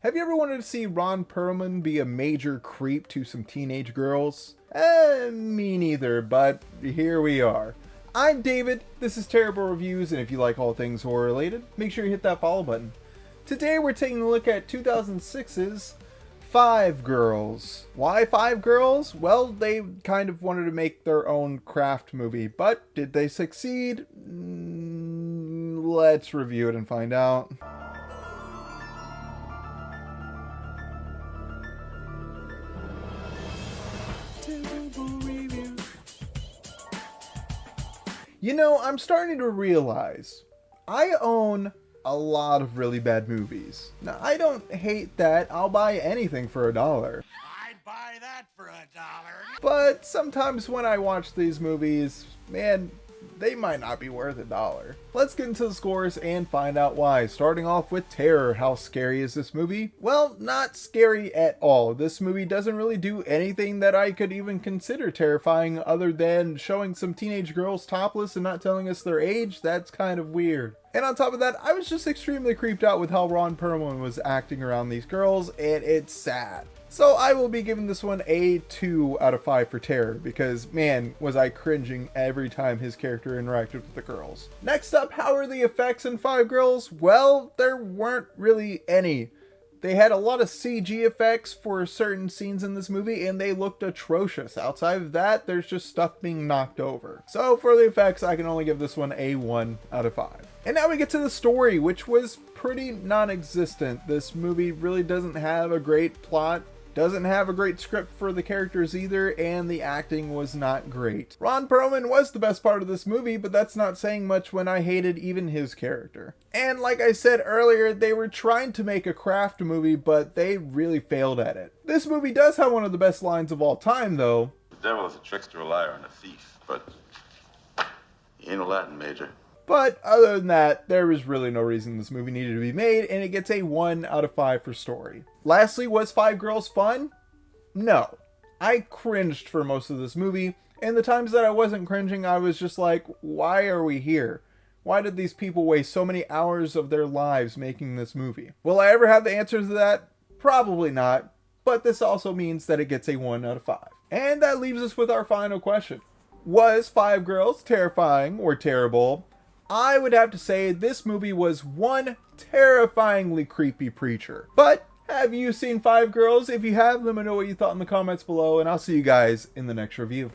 Have you ever wanted to see Ron Perlman be a major creep to some teenage girls? Me neither, but here we are. I'm David, this is Terrorble Reviews, and if you like all things horror related, make sure you hit that follow button. Today we're taking a look at 2006's Five Girls. Why Five Girls? Well, they kind of wanted to make their own craft movie, but did they succeed? Let's review it and find out. You know, I'm starting to realize I own a lot of really bad movies. Now, I don't hate that. I'll buy anything for $1. I'd buy that for $1. But sometimes when I watch these movies, man, they might not be worth $1. Let's get into the scores and find out why. Starting off with Terror. How scary is this movie? Well, not scary at all. This movie doesn't really do anything that I could even consider terrifying other than showing some teenage girls topless and not telling us their age. That's kind of weird. And on top of that, I was just extremely creeped out with how Ron Perlman was acting around these girls, and it's sad. So I will be giving this one a 2 out of 5 for Terror, because man, was I cringing every time his character interacted with the girls. Next up, how are the effects in Five Girls? Well, there weren't really any. They had a lot of CG effects for certain scenes in this movie, and they looked atrocious. Outside of that, there's just stuff being knocked over. So for the effects, I can only give this one a 1 out of 5. And now we get to the story, which was pretty non-existent. This movie really doesn't have a great plot, doesn't have a great script for the characters either, and the acting was not great. Ron Perlman was the best part of this movie, but that's not saying much when I hated even his character. And like I said earlier, they were trying to make a craft movie, but they really failed at it. This movie does have one of the best lines of all time, though. The devil is a trickster, a liar, and a thief, but he ain't a Latin major. But other than that, there was really no reason this movie needed to be made, and it gets a 1 out of 5 for story. Lastly, was Five Girls fun? No. I cringed for most of this movie, and the times that I wasn't cringing, I was just like, why are we here? Why did these people waste so many hours of their lives making this movie? Will I ever have the answer to that? Probably not, but this also means that it gets a 1 out of 5. And that leaves us with our final question. Was Five Girls terrifying or terrible? I would have to say this movie was one terrifyingly creepy preacher. But have you seen Five Girls? If you have, let me know what you thought in the comments below, and I'll see you guys in the next review.